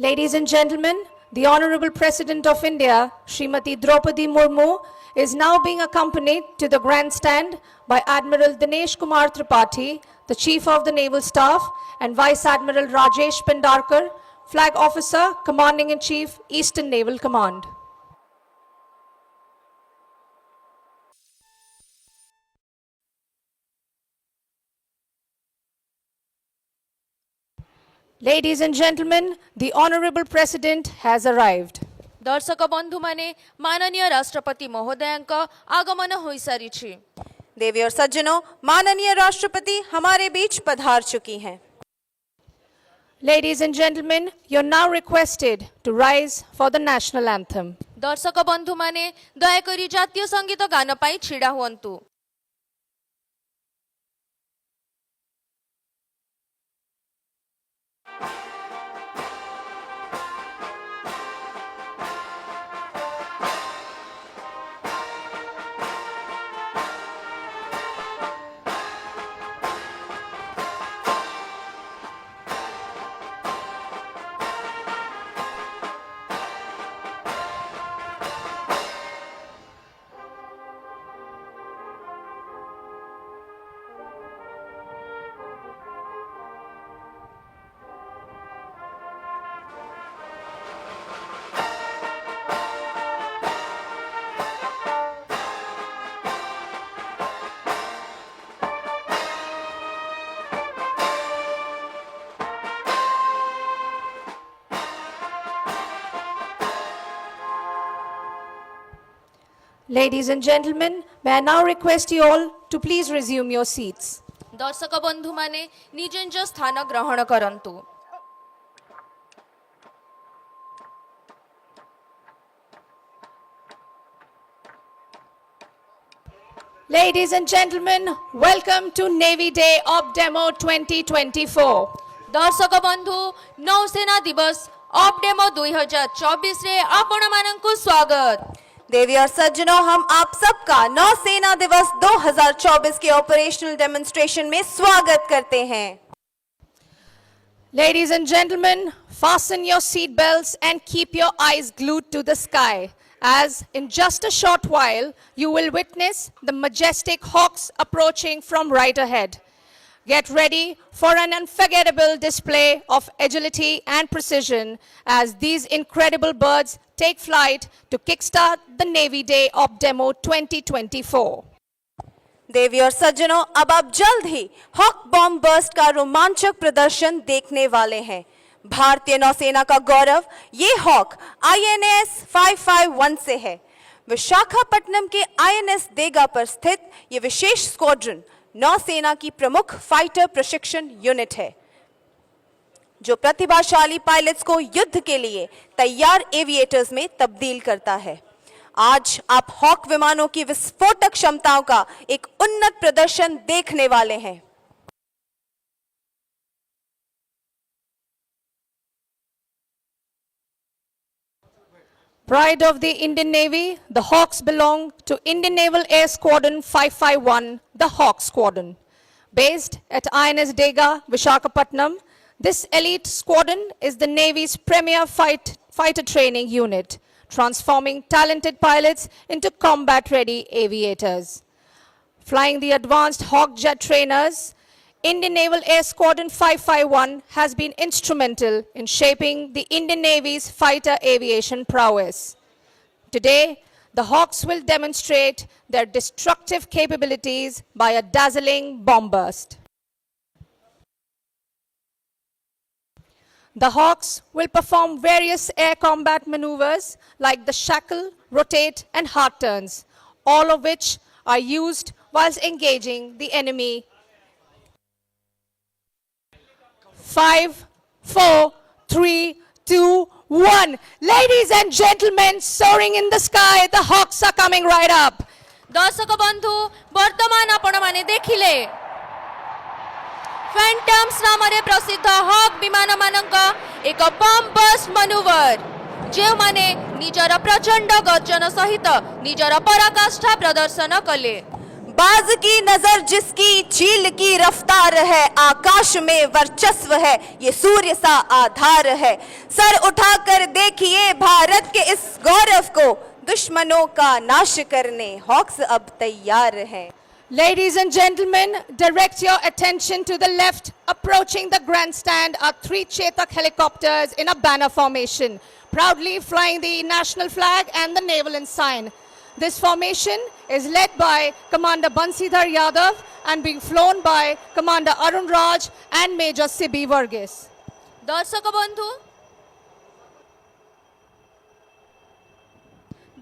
Ladies and gentlemen, the Honorable President of India, Srimati Draupadi Murmu, is now being accompanied to the grandstand by Admiral Dinesh Kumar Tripathi, the Chief of the Naval Staff, and Vice Admiral Rajesh Pendarkar, Flag Officer, Commanding-in-Chief, Eastern Naval Command. Ladies and gentlemen, the Honorable President has arrived. दर्शक बंधु माने माननीय राष्ट्रपति महोदयांक आगमन होई सारिछि। देवी और सज्जनों, माननीय राष्ट्रपति हमारे बीच पधार चुकी हैं। Ladies and gentlemen, you're now requested to rise for the national anthem. दर्शक बंधु माने दयाकरी जातीय संगीत गान पाई छिड़ा हुअन्तु। Ladies and gentlemen, may I now request you all to please resume your seats. दर्शक बंधु माने निज निज स्थान ग्रहण करन्तु। Ladies and gentlemen, welcome to Navy Day Op Demo 2024. दर्शक बंधु नौसेना दिवस ऑप डेमो 2024 रे आपण माननकु स्वागत। देवी और सज्जनों, हम आप सबका नौसेना दिवस 2024 के ऑपरेशनल डेमोन्स्ट्रेशन में स्वागत करते हैं। Ladies and gentlemen, fasten your seat belts and keep your eyes glued to the sky, as in just a short while you will witness the majestic hawks approaching from right ahead. Get ready for an unforgettable display of agility and precision as these incredible birds take flight to kickstart the Navy Day Op Demo 2024. देवी और सज्जनों, अब आप जल्द ही hoc bomb burst का रोमांचक प्रदर्शन देखने वाले हैं। भारतीय नौसेना का गौरव ये हॉक INS 551 से है। विशाखापट्टनम के INS देगा पर स्थित ये विशेष स्क्वाड्रन नौसेना की प्रमुख फाइटर प्रशिक्षण यूनिट है, जो प्रतिभाशाली पायलट्स को युद्ध के लिए तैयार एविएटर्स में तब्दील करता है। आज आप हॉक विमानों की विस्फोटक क्षमताओं का एक उन्नत प्रदर्शन देखने वाले हैं। Pride of the Indian Navy, the Hawks belong to Indian Naval Air Squadron 551, the Hawk Squadron. Based at INS Dega, Visakhapatnam, this elite squadron is the Navy's premier fighter training unit, transforming talented pilots into combat-ready aviators. Flying the advanced Hawk jet trainers, Indian Naval Air Squadron 551 has been instrumental in shaping the Indian Navy's fighter aviation prowess. Today, the Hawks will demonstrate their destructive capabilities by a dazzling bomb burst. The Hawks will perform various air combat maneuvers like the shackle, rotate, and hard turns, all of which are used whilst engaging the enemy. 5, 4, 3, 2, 1. Ladies and gentlemen, soaring in the sky, the Hawks are coming right up. दर्शक बंधु वर्तमान आपण माने देखिले phantoms नामरे प्रसिद्ध hoc विमान मानक एक बॉम्ब बर्स्ट मनूवर, जे माने निजर प्रचंड गर्जन सहित निजर पराकाष्ठा प्रदर्शन कले। बाज की नजर जिसकी चील की रफ्तार है, आकाश में वर्चस्व है ये सूर्य सा आधार है। सर उठाकर देखिए भारत के इस गौरव को, दुश्मनों का नाश करने हॉक्स अब तैयार है। Ladies and gentlemen, direct your attention to the left. Approaching the grandstand are 3 Chetak helicopters in a banner formation, proudly flying the national flag and the naval ensign. This formation is led by Commander Bansidhar Yadav and being flown by Commander Arun Raj and Major Sibi Varghese.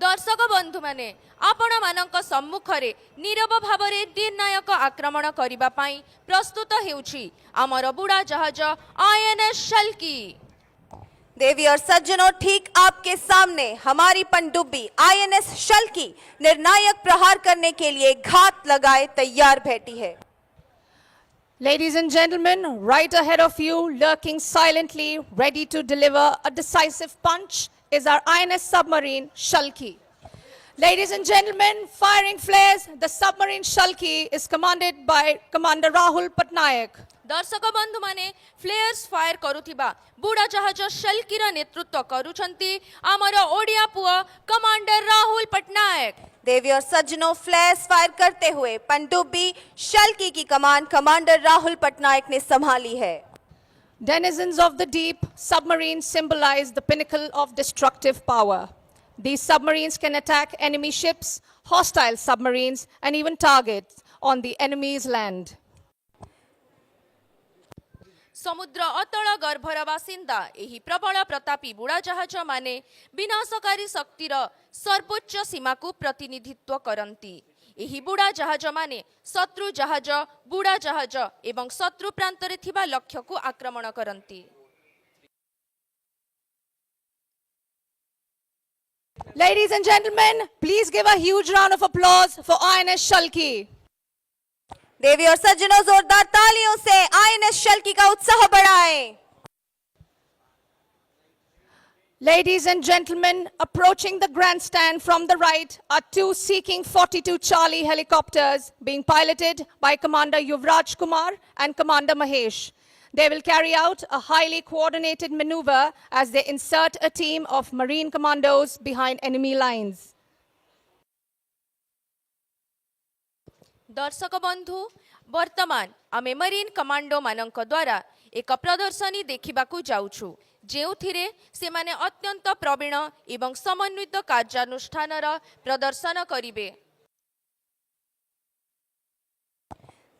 दर्शक बंधु माने आपण मानक सम्मुखरे नीरव भावरे निर्णायक आक्रमण करिबा पई प्रस्तुत हेउछि हमर बुड़ा जहाज आईएनएस शल्की। देवी और सज्जनों, ठीक आपके सामने हमारी पनडुब्बी आईएनएस शल्की निर्णायक प्रहार करने के लिए घात लगाए तैयार बैठी है। Ladies and gentlemen, right ahead of you, lurking silently, ready to deliver a decisive punch, is our INS submarine Shalki. Ladies and gentlemen, firing flares, the submarine Shalki is commanded by Commander Rahul Patnaik. दर्शक बंधु माने फ्लेयर्स fire करुथिबा बुड़ा जहाज शल्कीर नेतृत्व करुछंती हमर ओडिया पुआ commander Rahul Patnaik. देवी और सज्जनों, flash fire करते हुए पनडुब्बी शल्की की कमान कमांडर राहुल पटनायक ने संभाली है। Denizens of the deep, submarines symbolize the pinnacle of destructive power. These submarines can attack enemy ships, hostile submarines, and even targets on the enemy's land. समुद्र अतल गर्भर बासिंदा एही प्रबल प्रतापी बुड़ा जहाज माने विनाशकारी शक्तिर सर्वोच्च सीमा को प्रतिनिधित्व करती। एही बुड़ा जहाज माने शत्रु जहाज, बुड़ा जहाज एवं शत्रु प्रांतरे थिबा लक्ष्य को आक्रमण करती। Ladies and gentlemen, please give a huge round of applause for INS Shalki. देवी और सज्जनों, जोरदार तालियों से आईएनएस शल्की का उत्साह बढ़ाएं। Ladies and gentlemen, approaching the grandstand from the right are 2 Seeking 42 Charlie helicopters being piloted by Commander Yuvraj Kumar and Commander Mahesh. They will carry out a highly coordinated maneuver as they insert a team of Marine commandos behind enemy lines. दर्शक बंधु, वर्तमान आमे marine commando मानक द्वारा एक प्रदर्शनी देखिबाकू जाउछु जेउथिरे से माने अत्यंत प्रवीण एवं समन्वित कार्यानुष्ठानर प्रदर्शन करिवे।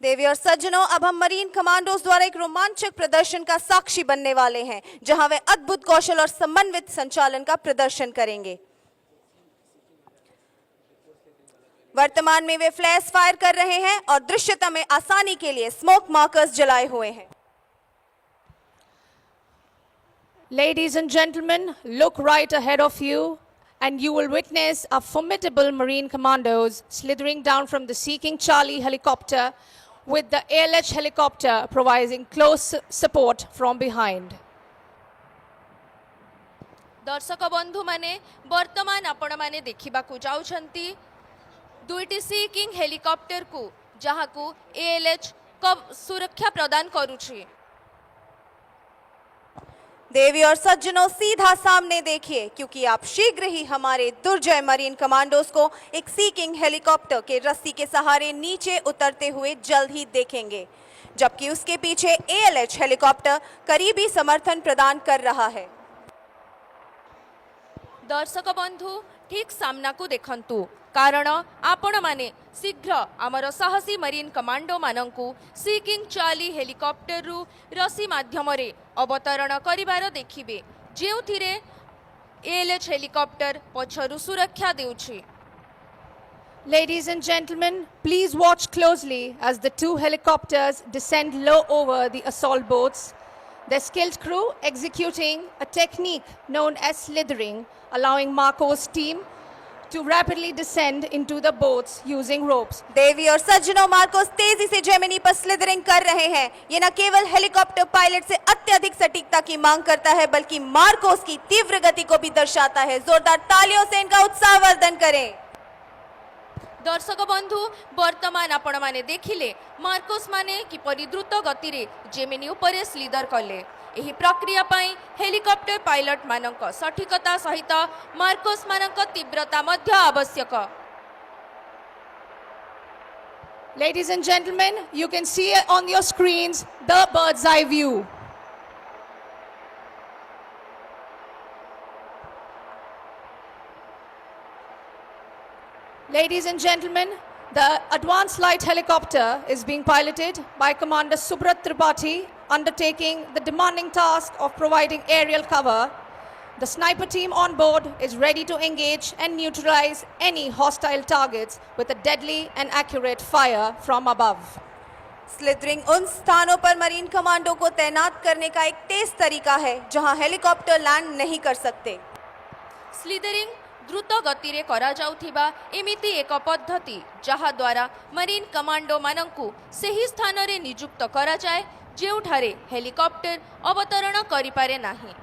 देवी और सज्जनों, अब हम मरीन कमांडोज द्वारा एक रोमांचक प्रदर्शन का साक्षी बनने वाले हैं, जहां वे अद्भुत कौशल और समन्वित संचालन का प्रदर्शन करेंगे। वर्तमान में वे फ्लैश फायर कर रहे हैं और दृश्यता में आसानी के लिए स्मोक मार्कर्स जलाए हुए हैं। Ladies and gentlemen, look right ahead of you and you will witness our formidable Marine commandos slithering down from the Seeking Charlie helicopter with the ALH helicopter providing close support from behind. दर्शक बंधु माने वर्तमान आपण माने देखिबाकू जाउछंती दुईटी seeking helicopter को जहाँ को ALH सुरक्षा प्रदान करुछि। देवी और सज्जनों, सीधा सामने देखिए, क्योंकि आप शीघ्र ही हमारे दुर्जय मरीन कमांडोज को एक सीकिंग हेलीकॉप्टर के रस्सी के सहारे नीचे उतरते हुए जल्द ही देखेंगे, जबकि उसके पीछे एएलएच हेलीकॉप्टर करीबी समर्थन प्रदान कर रहा है। दर्शक बंधु, ठीक सामना को देखंतु कारण आपण माने शीघ्र आमर साहसी मरीन कमांडो मानंकु सीकिंग चार्ली हेलिकॉप्टर रु रसी माध्यम रे अवतरण करिवार देखिबे, जेउथिरे एएलएच हेलिकॉप्टर पछरु सुरक्षा देउछि। Ladies and gentlemen, please watch closely as the 2 helicopters descend low over the assault boats. Their skilled crew executing a technique known as slithering, allowing Marco's team to rapidly descend into the boats using ropes. देवी और सज्जनों, Marcos तेजी से Gemini पर slithering कर रहे हैं। ये न केवल हेलीकॉप्टर पायलट से अत्यधिक सटीकता की मांग करता है, बल्कि मार्कोस की तीव्र गति को भी दर्शाता है। जोरदार तालियों से इनका उत्साहवर्धन करें। दर्शक बंधु वर्तमान आपण माने देखिले मार्कोस माने किपरि द्रुत गति रे जेमिनी उपरे स्लीदर कले। एही प्रक्रिया पई हेलिकॉप्टर पायलट मानक सठिकता सहित मार्कोस मानक तीव्रता मध्य आवश्यक। Ladies and gentlemen, you can see on your screens the bird's eye view. Ladies and gentlemen, the advanced light helicopter is being piloted by Commander Subrat Tripathi, undertaking the demanding task of providing aerial cover. The sniper team on board is ready to engage and neutralize any hostile targets with a deadly and accurate fire from above. Slithering उन स्थानों पर marine commando को तैनात करने का एक तेज तरीका है जहां हेलीकॉप्टर लैंड नहीं कर सकते। स्लीदरिंग द्रुत गति रे करा जाउथिबा एमिति एक पद्धति जहा द्वारा मरीन कमांडो मानंकु सही स्थान रे नियुक्त करा जाए जेउठारे हेलिकॉप्टर अवतरण करि पारे नाही।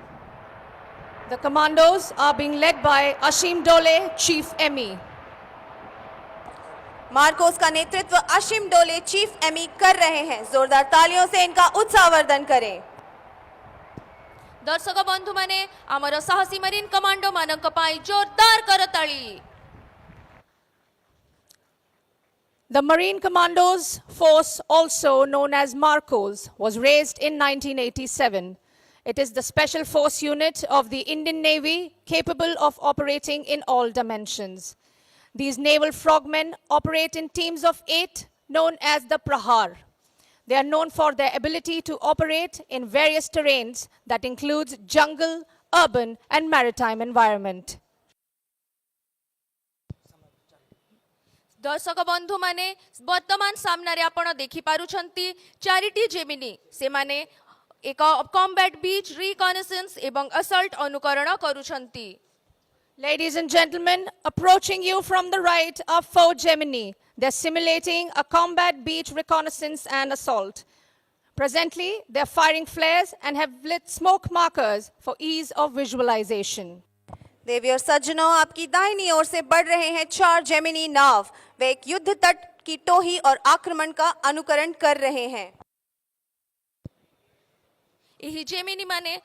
The commandos are being led by Ashim Dole, Chief ME. Marcos का नेतृत्व अशीम डोले चीफ एमई कर रहे हैं। जोरदार तालियों से इनका उत्साहवर्धन करें। दर्शक बंधु माने आमर साहसी मरीन कमांडो मानक पाई जोरदार करताली। The Marine Commandos Force, also known as Marcos, was raised in 1987. It is the special force unit of the Indian Navy capable of operating in all dimensions. These naval frogmen operate in teams of 8 known as the Prahar. They are known for their ability to operate in various terrains that includes jungle, urban and maritime environment. दर्शक बंधु माने वर्तमान सामने आपण देखि पारुछंती charity Gemini से माने एक कॉम्बैट बीच रिकॉनेसेंस एवं असल्ट अनुकरण करूछंती। Ladies and gentlemen, approaching you from the right are 4 Gemini. They're simulating a combat beach reconnaissance and assault. Presently, they're firing flares and have lit smoke markers for ease of visualization. देवी और सज्जनों, आपकी दाहिनी ओर से बढ़ रहे हैं 4 Gemini नाव। वे एक युद्ध तट की टोही और आक्रमण का अनुकरण कर रहे हैं। एही जेमिनी माने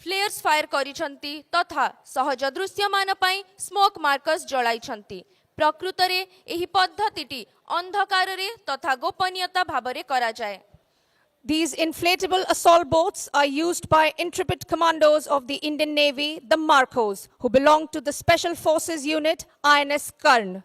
फ्लेयर्स फायर करिछंती तथा सहज दृश्यमान पई स्मोक मार्कर्स जळाइछंती। प्रकृत रे एही पद्धतिटी अंधकार रे तथा गोपनीयता भाबरे करा जाय। These inflatable assault boats are used by intrepid commandos of the Indian Navy, the Marcos, who belong to the Special Forces Unit INS Karn.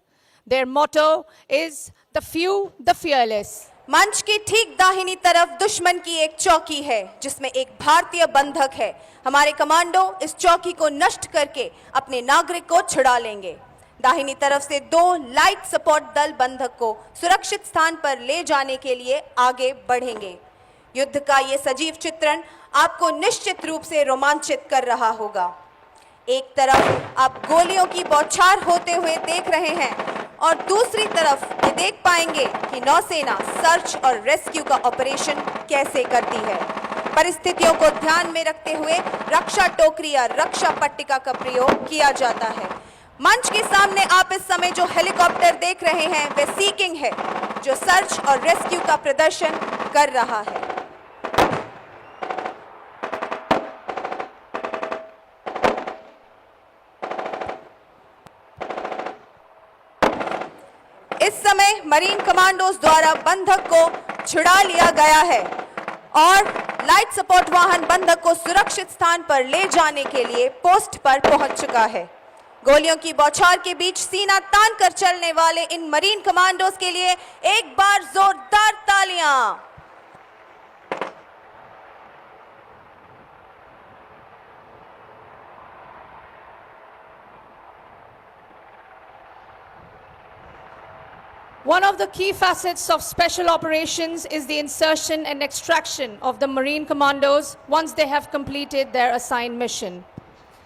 Their motto is the few, the fearless. मंच की ठीक दाहिनी तरफ दुश्मन की एक चौकी है जिसमें एक भारतीय बंधक है। हमारे कमांडो इस चौकी को नष्ट करके अपने नागरिक को छुड़ा लेंगे। दाहिनी तरफ से 2 लाइट सपोर्ट दल बंधक को सुरक्षित स्थान पर ले जाने के लिए आगे बढ़ेंगे। युद्ध का ये सजीव चित्रण आपको निश्चित रूप से रोमांचित कर रहा होगा। एक तरफ आप गोलियों की बौछार होते हुए देख रहे हैं और दूसरी तरफ ये देख पाएंगे कि नौसेना सर्च और रेस्क्यू का ऑपरेशन कैसे करती है। परिस्थितियों को ध्यान में रखते हुए रक्षा टोकरी या रक्षा पट्टिका का प्रयोग किया जाता है। मंच के सामने आप इस समय जो हेलीकॉप्टर देख रहे हैं वे सीकिंग है जो सर्च और रेस्क्यू का प्रदर्शन कर रहा है। इस समय मरीन कमांडोज द्वारा बंधक को छुड़ा लिया गया है और लाइट सपोर्ट वाहन बंधक को सुरक्षित स्थान पर ले जाने के लिए पोस्ट पर पहुंच चुका है। गोलियों की बौछार के बीच सीना तान कर चलने वाले इन मरीन कमांडोज के लिए एक बार जोरदार तालियां। One of the key facets of special operations is the insertion and extraction of the Marine Commandos once they have completed their assigned mission.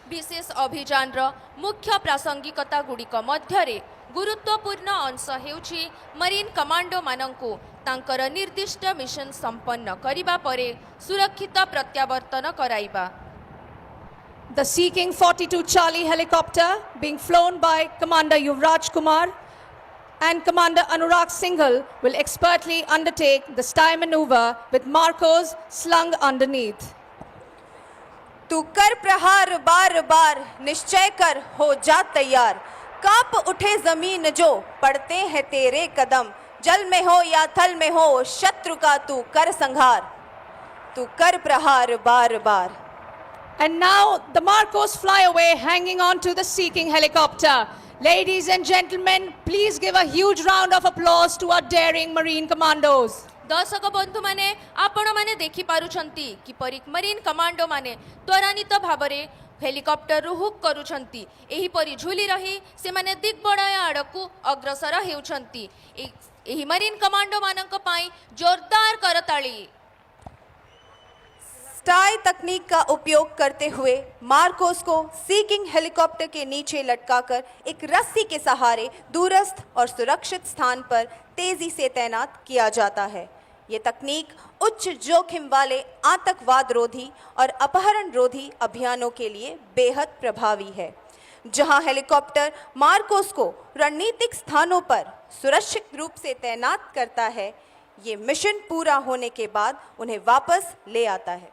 विशेष अभियान रो मुख्य प्रासंगिकता गुड़िक मध्यरे गुरुत्वपूर्ण अंश हेउछि मरीन कमांडो मानंकु तांकर निर्दिष्ट मिशन संपन्न करिबा परे सुरक्षित प्रत्यावर्तन कराइबा। The Sea King 42 Charlie helicopter being flown by Commander Yuvraj Kumar and Commander Anurag Singhal will expertly undertake the style maneuver with Marcos slung underneath. तू कर प्रहार बार बार, निश्चय कर हो जा तैयार, कांप उठे जमीन जो पड़ते हैं तेरे कदम, जल में हो या थल में हो शत्रु का तू कर संहार, तू कर प्रहार बार बार. And now the Marcos fly away hanging on to the Sea King helicopter. Ladies and gentlemen, please give a huge round of applause to our daring Marine Commandos. दर्शक बंधु माने आपण माने देखि पारुछंती किपरि मरीन कमांडो माने त्वरान्वित भाबरे हेलिकॉप्टर रु hook करूछंती. एही परि झुली रही से माने दिग्बडय आडकु अग्रसर हेउछंती. एही मरीन कमांडो मानक पई जोरदार करताली. स्टाई तकनीक का उपयोग करते हुए मार्कोस को सी किंग हेलीकॉप्टर के नीचे लटकाकर एक रस्सी के सहारे दूरस्थ और सुरक्षित स्थान पर तेजी से तैनात किया जाता है. ये तकनीक उच्च जोखिम वाले आतंकवाद रोधी और अपहरण रोधी अभियानों के लिए बेहद प्रभावी है. जहां हेलीकॉप्टर मार्कोस को रणनीतिक स्थानों पर सुरक्षित रूप से तैनात करता है, ये मिशन पूरा होने के बाद उन्हें वापस ले आता है.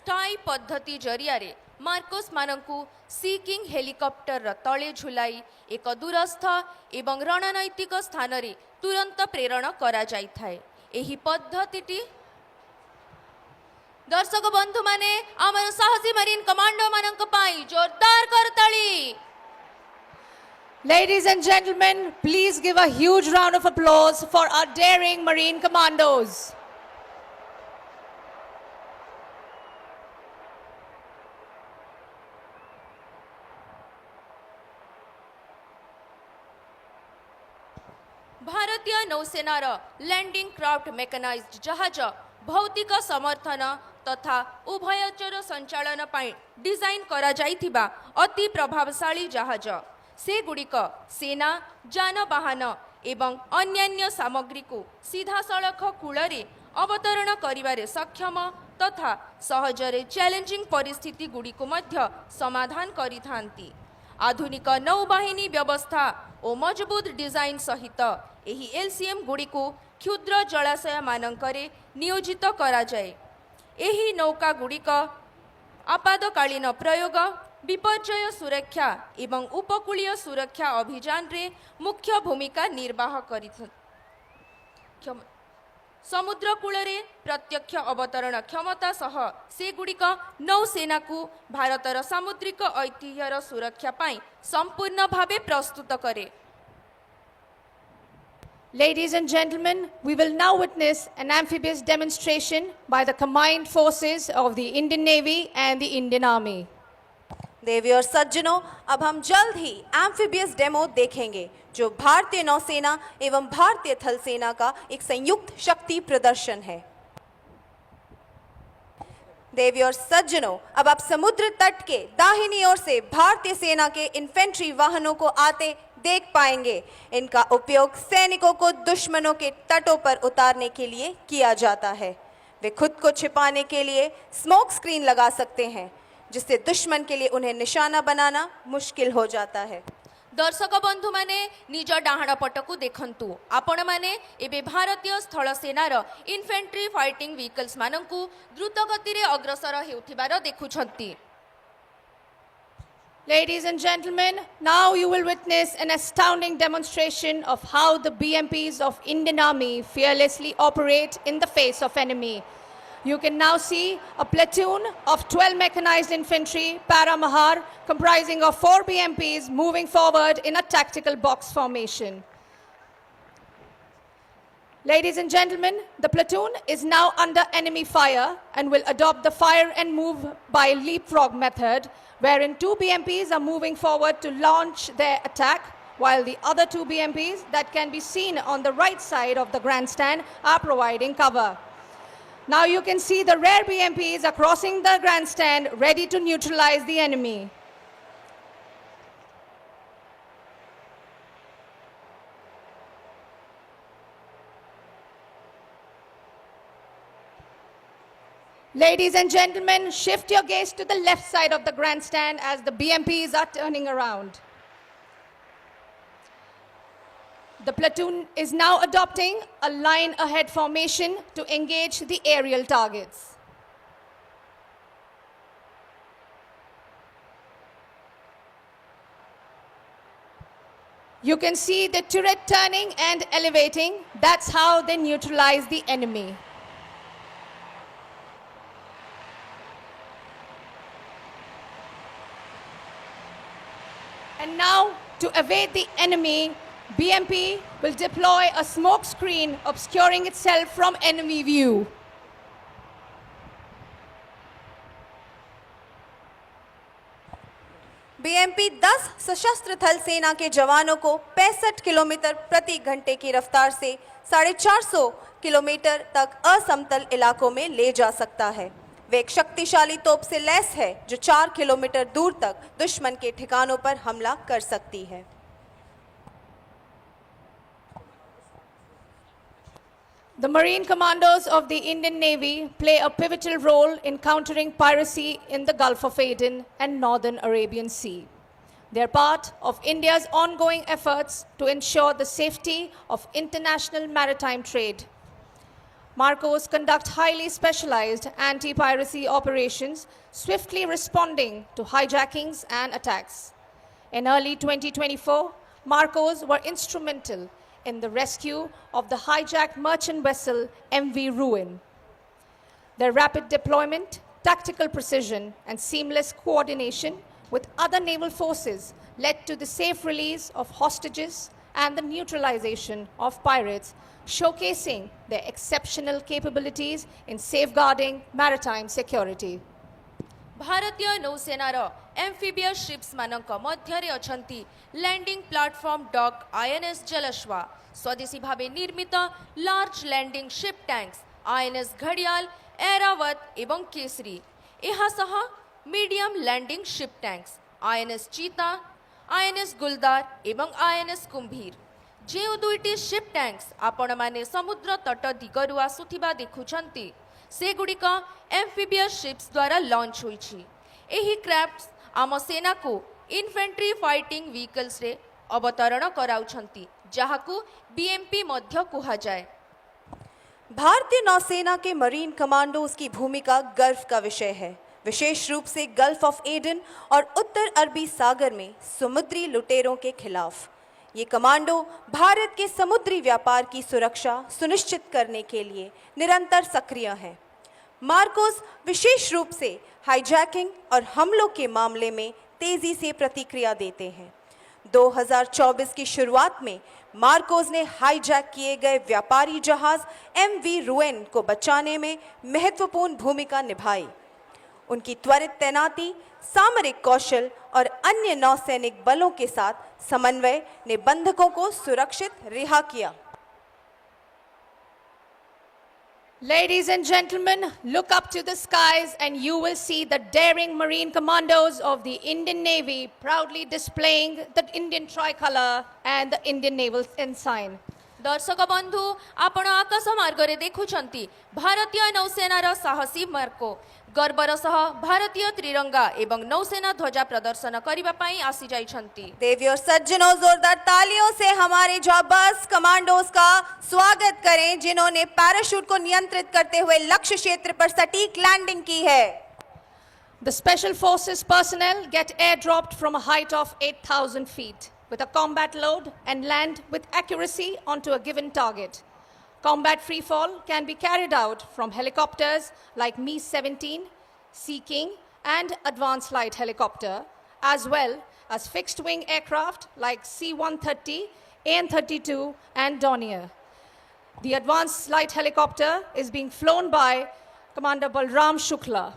स्टाई पद्धति जरियारे मार्कोस मानंकु सी किंग हेलिकॉप्टर तले झुलाई एक दूरस्थ एवं रणनैतिक स्थान रे तुरंत प्रेरण करा जाई थाए. एही पद्धतिटी दर्शक बंधु माने आमर साहसी मरीन कमांडो मानंक पाई जोरदार करताली. Ladies and gentlemen, please give a huge round of applause for our daring Marine Commandos. भारतीय नौसेनार लैंडिंग क्राफ्ट मेकानाइज्ड जहाज भौतिक समर्थन तथा उभयचर संचालन पाई डिजाइन करा जाइथिबा अति प्रभावशाली जहाज. से गुड़िक सेना जानवाहन एवं अन्यान्य सामग्री को सीधा सड़क कूଳରେ अवतरण करिबारे सक्षम तथा सहजरे चैलेंजिंग परिस्थिति गुड़िक मध्य समाधान करिथांती. आधुनिक नौबाहिनी व्यवस्था और मजबूत डिजाइन सहित एही एलसीएम गुड़िको क्षुद्र जलाशय मानकरे नियोजित करा जाए. एही नौका गुड़िक आपातकालीन प्रयोग, विपर्यय सुरक्षा एवं उपकूलीय सुरक्षा अभियान रे मुख्य भूमिका निर्वाह करिथ. समुद्र कूଳରେ प्रत्यक्ष अवतरण क्षमता सह से गुड़िक नौसेना को भारतर सामुद्रिक ऐतिह्यर सुरक्षा पाई संपूर्ण भावे प्रस्तुत करे. Ladies and gentlemen, we will now witness an amphibious demonstration by the combined forces of the Indian Navy and the Indian Army. देवी और सज्जनों, अब हम जल्द ही एम्फीबियस डेमो देखेंगे जो भारतीय नौसेना एवं भारतीय थल सेना का एक संयुक्त शक्ति प्रदर्शन है. देवी और सज्जनों, अब आप समुद्र तट के दाहिनी ओर से भारतीय सेना के इन्फेंट्री वाहनों को आते देख पाएंगे. इनका उपयोग सैनिकों को दुश्मनों के तटों पर उतारने के लिए किया जाता है. वे खुद को छिपाने के लिए स्मोक स्क्रीन लगा सकते हैं, जिससे दुश्मन के लिए उन्हें निशाना बनाना मुश्किल हो जाता है. दर्शक बंधु माने निज डाहाण पटकू देखंतु. आपण माने एबे भारतीय स्थल सेनार इन्फेंट्री फाइटिंग व्हीकल्स मानंकु द्रुत गति रे अग्रसर हेउथिबार देखुछंती. Ladies and gentlemen, now you will witness an astounding demonstration of how the BMPs of Indian Army fearlessly operate in the face of enemy. You can now see a platoon of 12 mechanized infantry, Paramahar, comprising of 4 BMPs moving forward in a tactical box formation. Ladies and gentlemen, the platoon is now under enemy fire and will adopt the fire and move by leapfrog method, wherein 2 BMPs are moving forward to launch their attack, while the other 2 BMPs that can be seen on the right side of the grandstand are providing cover. Now you can see the rear BMPs are crossing the grandstand, ready to neutralize the enemy. Ladies and gentlemen, shift your gaze to the left side of the grandstand as the BMPs are turning around. The platoon is now adopting a line ahead formation to engage the aerial targets. You can see the turret turning and elevating. That's how they neutralize the enemy. And now, to evade the enemy, BMP will deploy a smoke screen obscuring itself from enemy view. BMP 10 सशस्त्र थल सेना के जवानों को 65 kilometre प्रति घंटे की रफ्तार से 450 किलोमीटर तक असमतल इलाकों में ले जा सकता है। वे एक शक्तिशाली तोप से लैस है जो 4 किलोमीटर दूर तक दुश्मन के ठिकानों पर हमला कर सकती है। The Marine Commandos of the Indian Navy play a pivotal role in countering piracy in the Gulf of Aden and Northern Arabian Sea. They are part of India's ongoing efforts to ensure the safety of international maritime trade. Marcos conduct highly specialized anti-piracy operations, swiftly responding to hijackings and attacks. In early 2024, Marcos were instrumental in the rescue of the hijacked merchant vessel MV Ruin. Their rapid deployment, tactical precision, and seamless coordination with other naval forces led to the safe release of hostages and the neutralization of pirates, showcasing their exceptional capabilities in safeguarding maritime security. भारतीय नौसेनार amphibious ships मानक मध्यरे अछंती landing platform dock INS Jalashwa, स्वदेशी भावे निर्मित large landing ship tanks INS घड़ियाल, ऐरावत एवं केसरी, एहा सह medium landing ship tanks INS Cheetah, INS Guldar एवं आईएनएस कुंभीर। जो दुईटी शिप टैंक्स आपण माने समुद्र तट दिगरु आसुथिबा देखुछंती से गुड़िक एम्फिबियस शिप्स द्वारा लॉन्च होईछि। एही क्राफ्ट्स आम सेना को इन्फेंट्री फाइटिंग व्हीकल्स रे अवतरण कराउछंती, जहाकू बीएमपी मध्य कुहा जाए। भारतीय नौसेना के मरीन कमांडोज की भूमिका गर्व का विषय है, विशेष रूप से गल्फ ऑफ एडन और उत्तर अरबी सागर में समुद्री लुटेरों के खिलाफ। ये कमांडो भारत के समुद्री व्यापार की सुरक्षा सुनिश्चित करने के लिए निरंतर सक्रिय हैं। मार्कोस विशेष रूप से हाईजैकिंग और हमलों के मामले में तेजी से प्रतिक्रिया देते हैं। 2024 की शुरुआत में मार्कोस ने हाईजैक किए गए व्यापारी जहाज एमवी रुएन को बचाने में महत्वपूर्ण भूमिका निभाई। उनकी त्वरित तैनाती, सामरिक कौशल और अन्य नौसैनिक बलों के साथ समन्वय ने बंधकों को सुरक्षित रिहा किया। Ladies and gentlemen, look up to the skies and you will see the daring marine commandos of the Indian Navy proudly displaying the Indian tricolor and the Indian naval ensign. दर्शक बंधु, आपण आकाश मार्गरे देखुछंती भारतीय नौसेनार साहसी मार्को गर्वर सह भारतीय त्रिरंगा एवं नौसेना ध्वजा प्रदर्शन करिबा पई आसी जाइछंती। देवी और सज्जनों, जोरदार तालियों से हमारे जाबाज कमांडोज का स्वागत करें जिन्होंने पैराशूट को नियंत्रित करते हुए लक्ष्य क्षेत्र पर सटीक लैंडिंग की है। The Special Forces personnel get airdropped from a height of 8,000 feet with a combat load and land with accuracy onto a given target. Combat freefall can be carried out from helicopters like Me-17, Sea King and Advanced Light Helicopter, as well as fixed-wing aircraft like C-130, AN-32 and Dornier. The Advanced Light Helicopter is being flown by Commander Balram Shukla.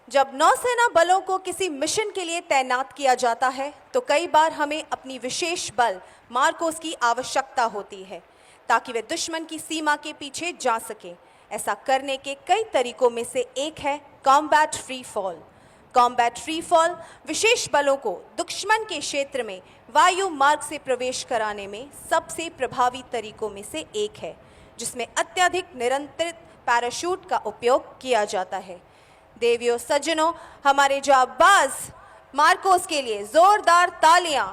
जब नौसेना बलों को किसी mission के लिए तैनात किया जाता है तो कई बार हमें अपनी विशेष बल मार्कोस की आवश्यकता होती है ताकि वे दुश्मन की सीमा के पीछे जा सकें। ऐसा करने के कई तरीकों में से एक है combat free fall. Combat free fall विशेष बलों को दुश्मन के क्षेत्र में वायु मार्ग से प्रवेश कराने में सबसे प्रभावी तरीकों में से एक है, जिसमें अत्यधिक नियंत्रित पैराशूट का उपयोग किया जाता है। देवियों सज्जनों, हमारे जाबाज मार्कोस के लिए जोरदार तालियां।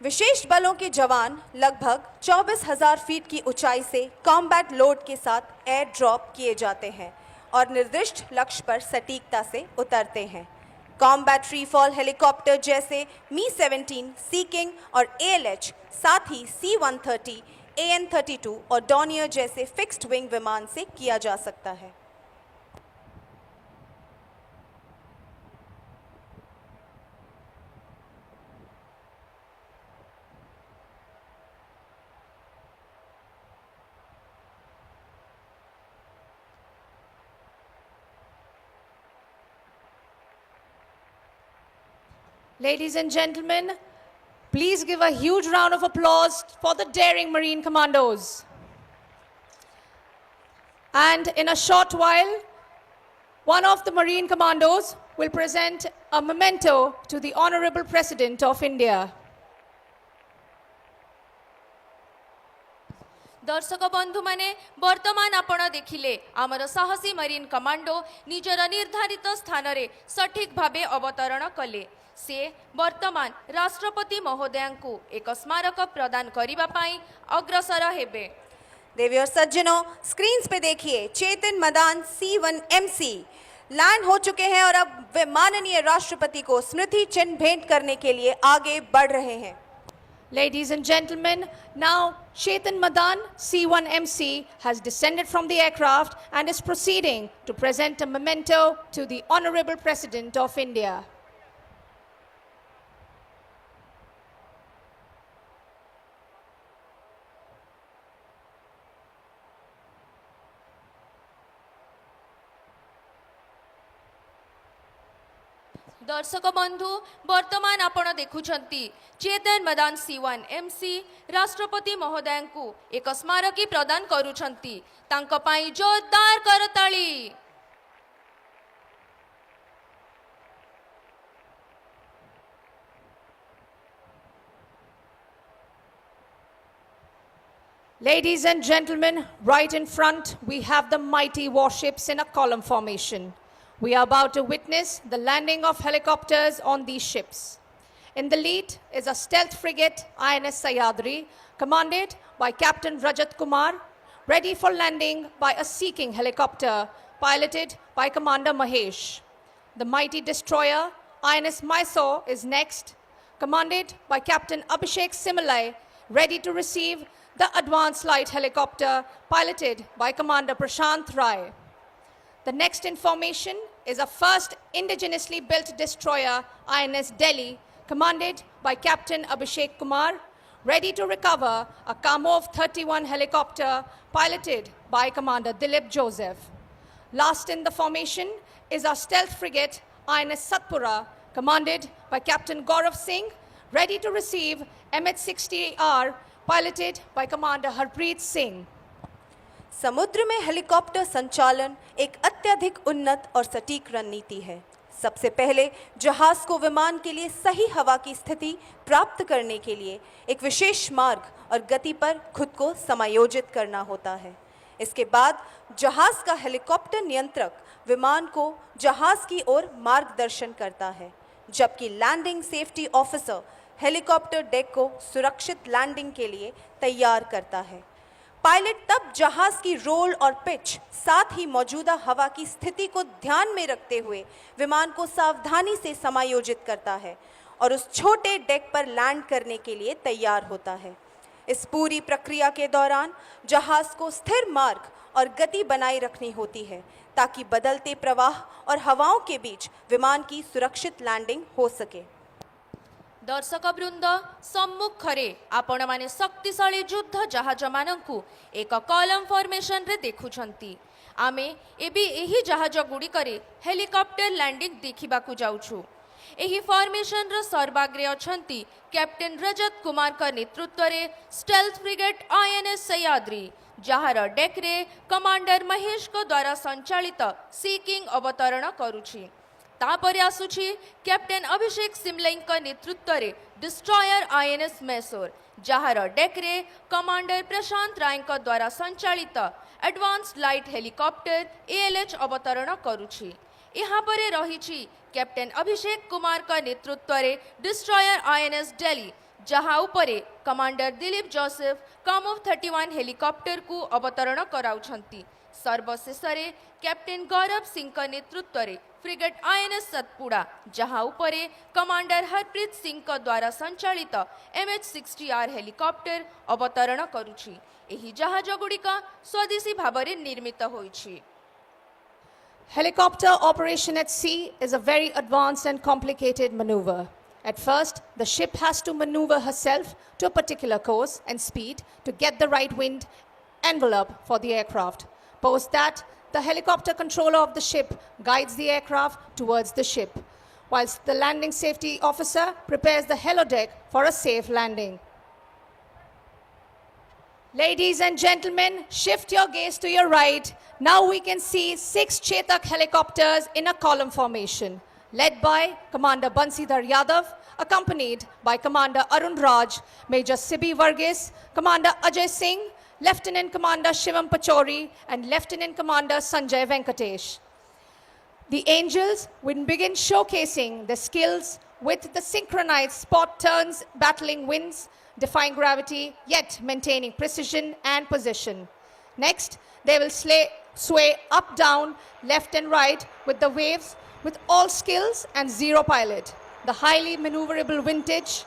विशेष बलों के जवान लगभग 24,000 फीट की ऊंचाई से कॉम्बैट लोड के साथ एयर ड्रॉप किए जाते हैं और निर्दिष्ट लक्ष्य पर सटीकता से उतरते हैं। कॉम्बैट फ्री फॉल हेलीकॉप्टर जैसे मी-17, सी किंग और ALH, साथ ही C-130, AN-32 और डॉर्नियर जैसे फिक्स्ड विंग विमान से किया जा सकता है। Ladies and gentlemen, please give a huge round of applause for the daring Marine Commandos. And in a short while, one of the Marine Commandos will present a memento to the Honorable President of India. दर्शक बंधु माने वर्तमान आपण देखिले आमर साहसी marine commando निजर निर्धारित स्थान रे सठिक भावे अवतरण कले। से वर्तमान राष्ट्रपति महोदयांकु एक स्मारक प्रदान करिबा पाई अग्रसर हेबे। देवी और सज्जनों, स्क्रीन्स पे देखिए चेतन मदान C-1MC लैंड हो चुके हैं और अब वे माननीय राष्ट्रपति को स्मृति चिन्ह भेंट करने के लिए आगे बढ़ रहे हैं। Ladies and gentlemen, now Chetan Madan C-1MC has descended from the aircraft and is proceeding to present a memento to the Honorable President of India. दर्शक बंधु वर्तमान आपण देखुछंती चेतन मदान C-1MC राष्ट्रपति महोदयांकु एक स्मारकी प्रदान करूछंती। तांको पाई जोरदार करताली। Ladies and gentlemen, right in front we have the mighty warships in a column formation. We are about to witness the landing of helicopters on these ships. In the lead is a stealth frigate INS Sayadri, commanded by Captain Rajat Kumar, ready for landing by a Sea King helicopter piloted by Commander Mahesh. The mighty destroyer INS Mysore is next, commanded by Captain Abhishek Similai, ready to receive the advanced light helicopter piloted by Commander Prashant Rai. The next in formation is a first indigenously built destroyer INS Delhi, commanded by Captain Abhishek Kumar, ready to recover a Kamov 31 helicopter piloted by Commander Dilip Joseph. Last in the formation is our stealth frigate INS Satpura, commanded by Captain Gaurav Singh, ready to receive MH-60R piloted by Commander Harpreet Singh. समुद्र में helicopter संचालन एक अत्यधिक उन्नत और सटीक रणनीति है। सबसे पहले जहाज को विमान के लिए सही हवा की स्थिति प्राप्त करने के लिए एक विशेष मार्ग और गति पर खुद को समायोजित करना होता है। इसके बाद जहाज का हेलीकॉप्टर नियंत्रक विमान को जहाज की ओर मार्गदर्शन करता है, जबकि landing safety officer helicopter deck को सुरक्षित लैंडिंग के लिए तैयार करता है। पायलट तब जहाज की रोल और पिच, साथ ही मौजूदा हवा की स्थिति को ध्यान में रखते हुए विमान को सावधानी से समायोजित करता है और उस छोटे डेक पर लैंड करने के लिए तैयार होता है। इस पूरी प्रक्रिया के दौरान जहाज को स्थिर मार्ग और गति बनाए रखनी होती है ताकि बदलते प्रवाह और हवाओं के बीच विमान की सुरक्षित लैंडिंग हो सके। दर्शक वृंद सम्मुखरे आपण माने शक्तिशाली युद्ध जहाज मानंकु एक कॉलम फॉर्मेशन रे देखुछंती। आमे एबी एही जहाज गुडी करे हेलीकॉप्टर लैंडिंग देखिबाकू जाउछु। एही फॉर्मेशन रो सर्वाग्रे अछंती कैप्टन रजत कुमार का नेतृत्व रे स्टेल्थ फ्रिगेट INS सह्याद्री, जहार डेक रे कमांडर महेश को द्वारा संचालित सी किंग अवतरण करूछि। तापरे आसुछि कैप्टन अभिषेक सिमलई का नेतृत्व रे डिस्ट्रॉयर INS मैसूर, जहार डेक रे कमांडर प्रशांत राय का द्वारा संचालित एडवांस्ड लाइट हेलीकॉप्टर ALH अवतरण करूछि। यहाँ परे रहिछि कैप्टन अभिषेक कुमार का नेतृत्व रे डिस्ट्रॉयर INS दिल्ली, जहाँ उपरे commander Dilip Joseph Kamov 31 helicopter को अवतरण कराउछंती। सर्वशेषरे कैप्टेन गौरव सिंह का नेतृत्व रे फ्रिगेट आईएनएस सतपुड़ा जहाँ उपरे कमांडर हरप्रीत सिंह का द्वारा संचालित MH-60R हेलिकॉप्टर अवतरण करुछि। एही जहाज गुड़िक स्वदेशी भावरे निर्मित होइछि। Helicopter operation at sea is a very advanced and complicated maneuver. At first, the ship has to maneuver herself to a particular course and speed to get the right wind envelope for the aircraft. Post that, the helicopter controller of the ship guides the aircraft towards the ship, whilst the landing safety officer prepares the helideck for a safe landing. Ladies and gentlemen, shift your gaze to your right. Now we can see 6 Chetak helicopters in a column formation, led by Commander Bansidhar Yadav, accompanied by Commander Arun Raj, Major Sibi Varghese, Commander Ajay Singh, Lieutenant Commander Shivam Pachori, and Lieutenant Commander Sanjay Venkatesh. The Angels will begin showcasing their skills with the synchronized spot turns, battling winds, defying gravity, yet maintaining precision and position. Next, they will sway up, down, left and right with the waves with all skills and zero pilot. The highly maneuverable vintage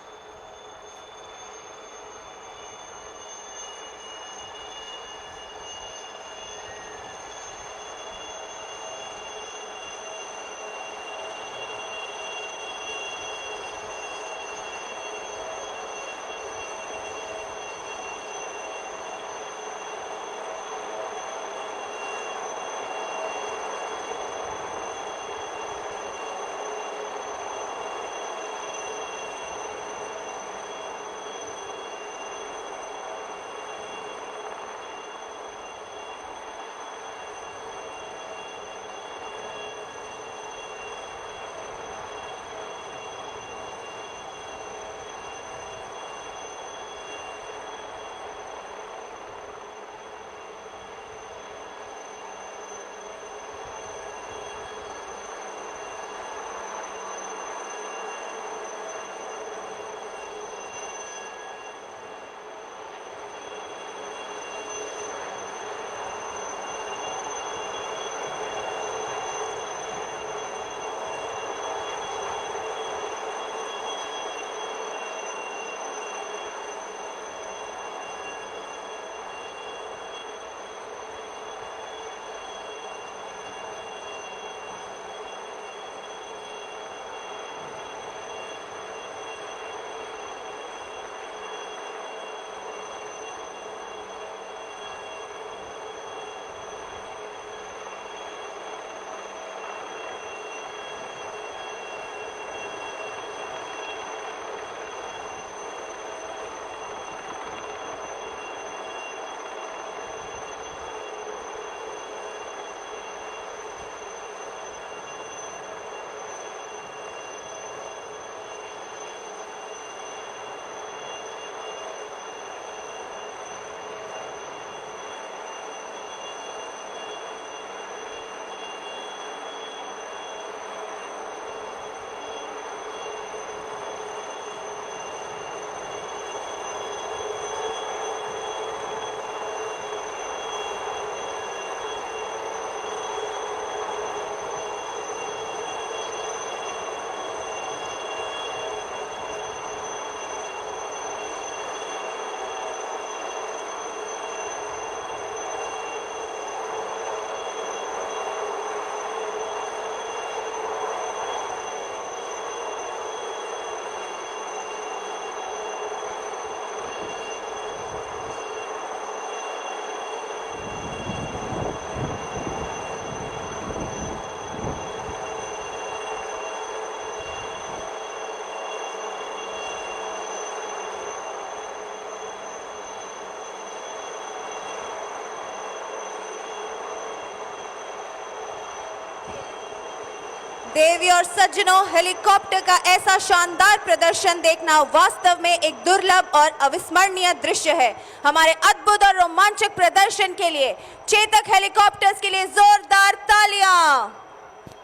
देवी और सज्जनों, helicopter का ऐसा शानदार प्रदर्शन देखना वास्तव में एक दुर्लभ और अविस्मरणीय दृश्य है। हमारे अद्भुत और रोमांचक प्रदर्शन के लिए चेतक हेलीकॉप्टर्स के लिए जोरदार तालियां।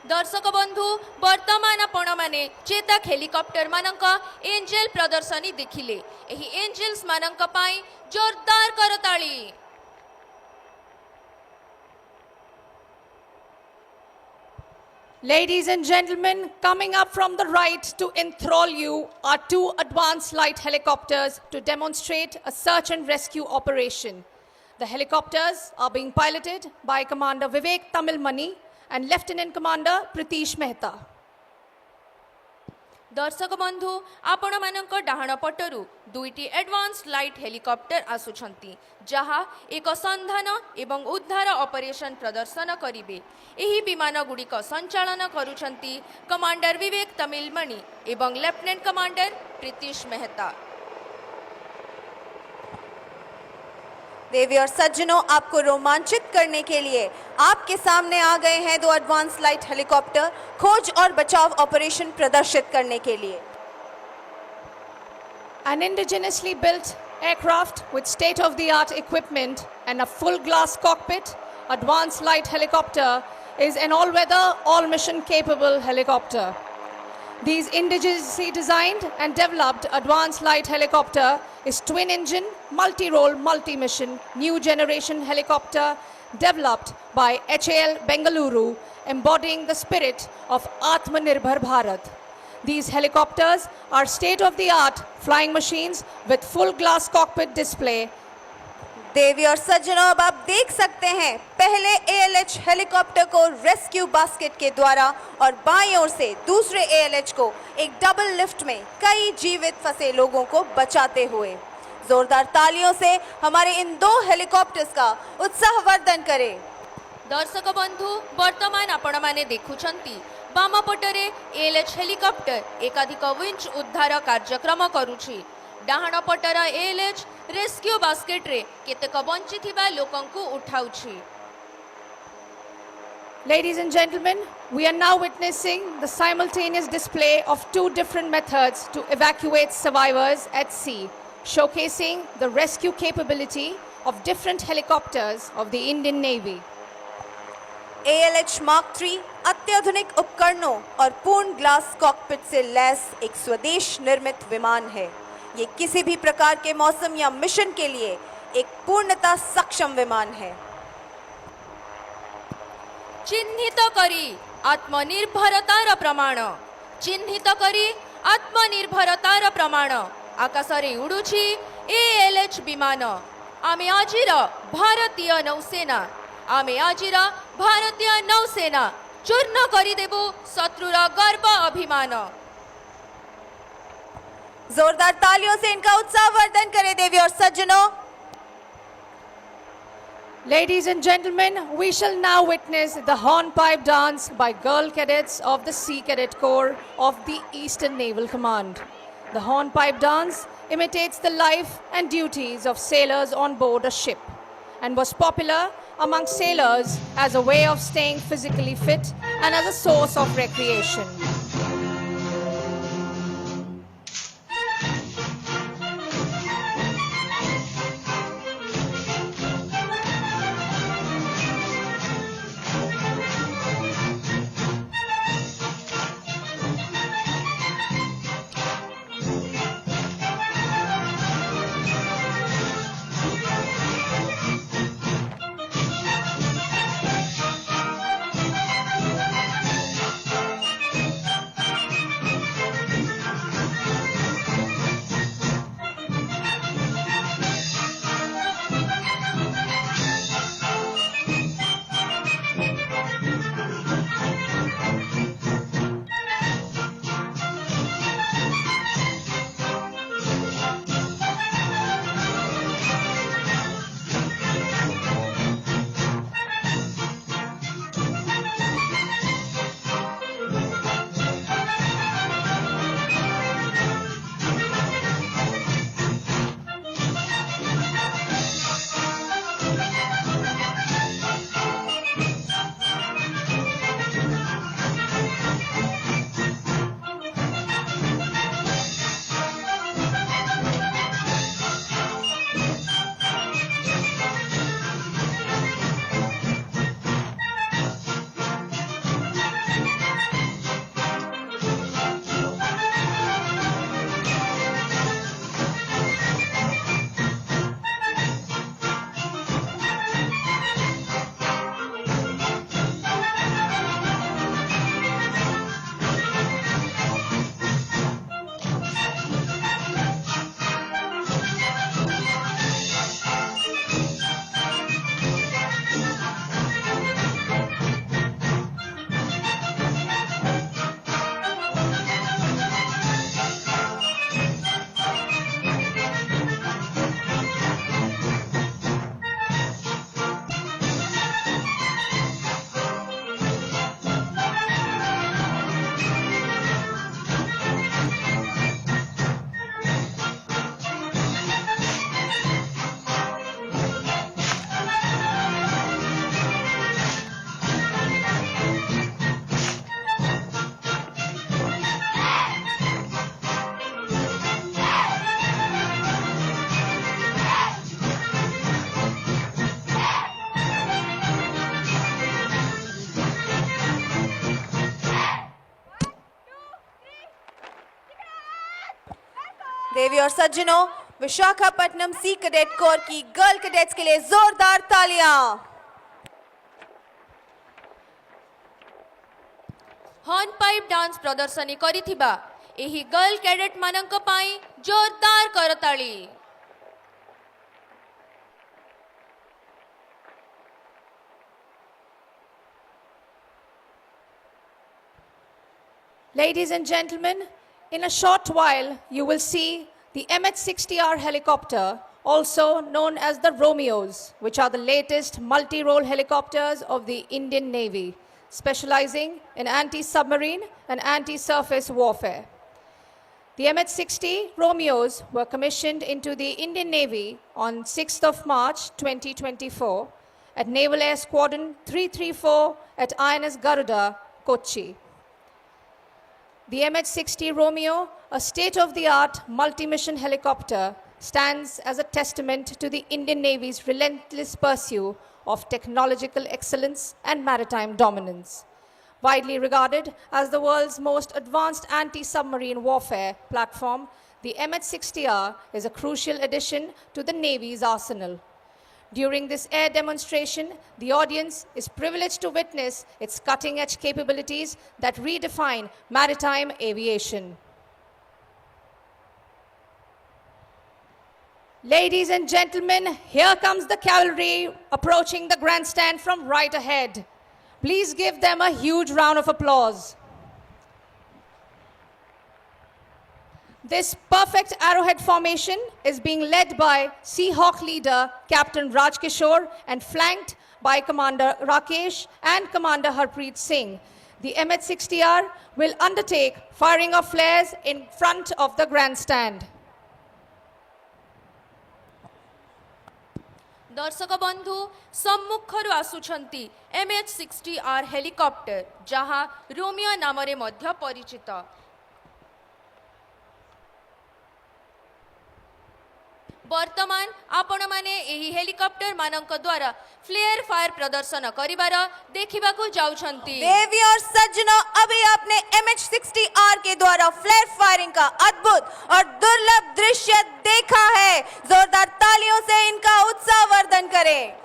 दर्शक बंधु वर्तमान आपण माने चेतक हेलिकॉप्टर मानक एंजेल प्रदर्शनी देखिले एही एंजेल्स मानक पाई जोरदार करताली। Ladies and gentlemen, coming up from the right to enthrall you are two advanced light helicopters to demonstrate a search and rescue operation. The helicopters are being piloted by Commander Vivek Tamilmani and Lieutenant Commander Pritish Mehta. दर्शक बंधु आपण मानक डाहाण पटरु दुईटी advance light helicopter आसुछंती जहा एक संधान एवं उद्धार operation प्रदर्शन करिवे। एही विमान गुड़िक संचालन करुछंती कमांडर विवेक तमिलमणि एवं लेफ्टिनेंट कमांडर प्रीतिश मेहता। देवी और सज्जनों, आपको रोमांचित करने के लिए आपके सामने आ गए हैं दो एडवांस लाइट हेलीकॉप्टर खोज और बचाव ऑपरेशन प्रदर्शित करने के लिए। An indigenously built aircraft with state-of-the-art equipment and a full glass cockpit, advanced light helicopter is an all-weather, all-mission capable helicopter. These indigenously designed and developed advanced light helicopter is twin-engine, multi-role, multi-mission, new generation helicopter developed by HAL Bengaluru, embodying the spirit of Atmanirbhar Bharat. These helicopters are state-of-the-art flying machines with full glass cockpit display. देवी और सज्जनों, अब आप देख सकते हैं पहले ALH helicopter को rescue basket के द्वारा और बाईं ओर से दूसरे ALH को एक डबल लिफ्ट में कई जीवित फंसे लोगों को बचाते हुए। जोरदार तालियों से हमारे इन दो हेलीकॉप्टर्स का उत्साहवर्धन करें। दर्शक बंधु वर्तमान आपण माने देखुछंती बाम पटरे ALH हेलिकॉप्टर एकाधिक विंच उद्धार कार्यक्रम करूछि। डाहाण पटर ALH रेस्क्यू बास्केट रे केतेक बंचिथिबा लोकंकु उठाउछि। Ladies and gentlemen, we are now witnessing the simultaneous display of two different methods to evacuate survivors at sea, showcasing the rescue capability of different helicopters of the Indian Navy. ALH Mark III अत्याधुनिक उपकरणों और पूर्ण glass cockpit से lace एक स्वदेश निर्मित विमान है। ये किसी भी प्रकार के मौसम या मिशन के लिए एक पूर्णतः सक्षम विमान है। चिन्हित करी आत्मनिर्भरतार प्रमाण, चिन्हित करी आत्मनिर्भरतार प्रमाण आकाशरे उडुछि ALH विमान। आमे आजिर भारतीय नौसेना, आमे आजिर भारतीय नौसेना चूर्ण करिदेबु शत्रुर गर्व अभिमान। जोरदार तालियों से इनका उत्साहवर्धन करें देवी और सज्जनों। Ladies and gentlemen, we shall now witness the hornpipe dance by girl cadets of the Sea Cadet Corps of the Eastern Naval Command. The hornpipe dance imitates the life and duties of sailors on board a ship and was popular among sailors as a way of staying physically fit and as a source of recreation. देवी और सज्जनों, Visakhapatnam C cadet corps की girl cadets के लिए जोरदार तालियां। हॉर्नपाइप dance प्रदर्शनी करिथिबा एही girl cadet मानक पाई जोरदार करताली। Ladies and gentlemen, in a short while, you will see the MH-60R helicopter, also known as the Romeos, which are the latest multi-role helicopters of the Indian Navy, specializing in anti-submarine and anti-surface warfare. The MH-60 Romeos were commissioned into the Indian Navy on 6th of March 2024 at Naval Air Squadron 334 at INS Garuda, Kochi. The MH-60 Romeo, a state-of-the-art multi-mission helicopter, stands as a testament to the Indian Navy's relentless pursuit of technological excellence and maritime dominance. Widely regarded as the world's most advanced anti-submarine warfare platform, the MH-60R is a crucial addition to the Navy's arsenal. During this air demonstration, the audience is privileged to witness its cutting-edge capabilities that redefine maritime aviation. Ladies and gentlemen, here comes the cavalry approaching the grandstand from right ahead. Please give them a huge round of applause. This perfect arrowhead formation is being led by Seahawk leader Captain Raj Kishore and flanked by Commander Rakesh and Commander Harpreet Singh. The MH-60R will undertake firing of flares in front of the grandstand. दर्शक बंधु सम्मुखरु आसुछंती MH-60R helicopter जहां Romeo नामरे मध्य परिचित। वर्तमान आपण माने एही helicopter मानक द्वारा फ्लेयर फायर प्रदर्शन करिबार देखिबाकू जाउछंती। देवी और सज्जनों, अभी आपने MH-60R के द्वारा फ्लेयर फायरिंग का अद्भुत और दुर्लभ दृश्य देखा है। जोरदार तालियों से इनका उत्साह वर्धन करें।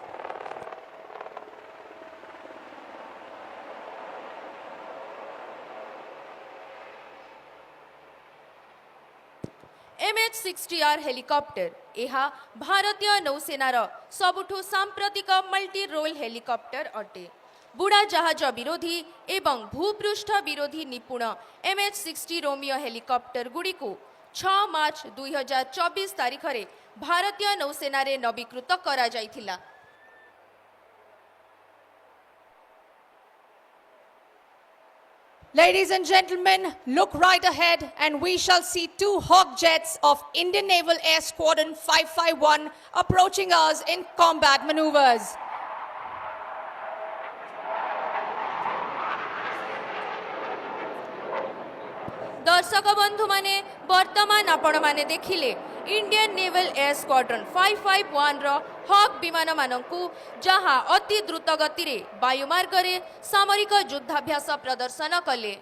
MH-60R हेलिकॉप्टर एहा भारतीय नौसेनार सबुठु सांप्रतिक मल्टी रोल हेलिकॉप्टर अटे। बुढ़ा जहाज विरोधी एवं भूपृष्ठ विरोधी निपुण MH-60 रोमियो हेलिकॉप्टर गुड़िकु 6 मार्च 2024 तारीख रे भारतीय नौसेना रे नवीकृत करा जायथिला। Ladies and gentlemen, look right ahead and we shall see 2 Hawk jets of Indian Naval Air Squadron 551 approaching us in combat maneuvers. दर्शक बंधु माने वर्तमान आपण माने देखिले इंडियन नेवल एयर स्क्वाड्रन 551 रो हॉक विमान मानकू जहां अति द्रुत गति रे वायुमार्ग रे सामरिक युद्धाभ्यास प्रदर्शन कले।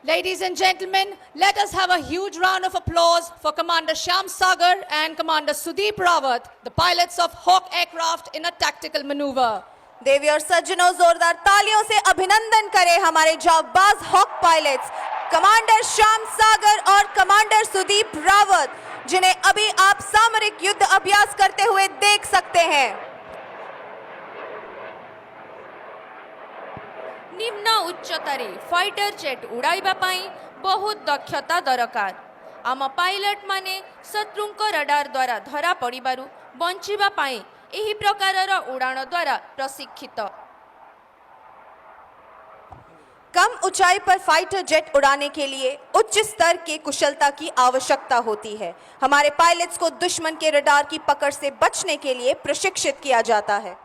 Ladies and gentlemen, let us have a huge round of applause for Commander Shyam Sagar and Commander Sudeep Rawat, the pilots of Hawk aircraft in a tactical maneuver. देवी और सज्जनों, जोरदार तालियों से अभिनंदन करें हमारे जाबाज हॉक पायलट्स कमांडर श्याम सागर और commander Sudeep Rawat, जिन्हें अभी आप सामरिक युद्ध अभ्यास करते हुए देख सकते हैं। निम्न उच्चतारे फाइटर जेट उड़ाइबा पाई बहुत दक्षता दरकार। आम पायलट माने शत्रुंक रडार द्वारा धरा पड़िबारु बंचिबा पाई एही प्रकारर उड़ान द्वारा प्रशिक्षित। कम ऊंचाई पर फाइटर जेट उड़ाने के लिए उच्च स्तर के कुशलता की आवश्यकता होती है। हमारे पायलट्स को दुश्मन के रडार की पकड़ से बचने के लिए प्रशिक्षित किया जाता है।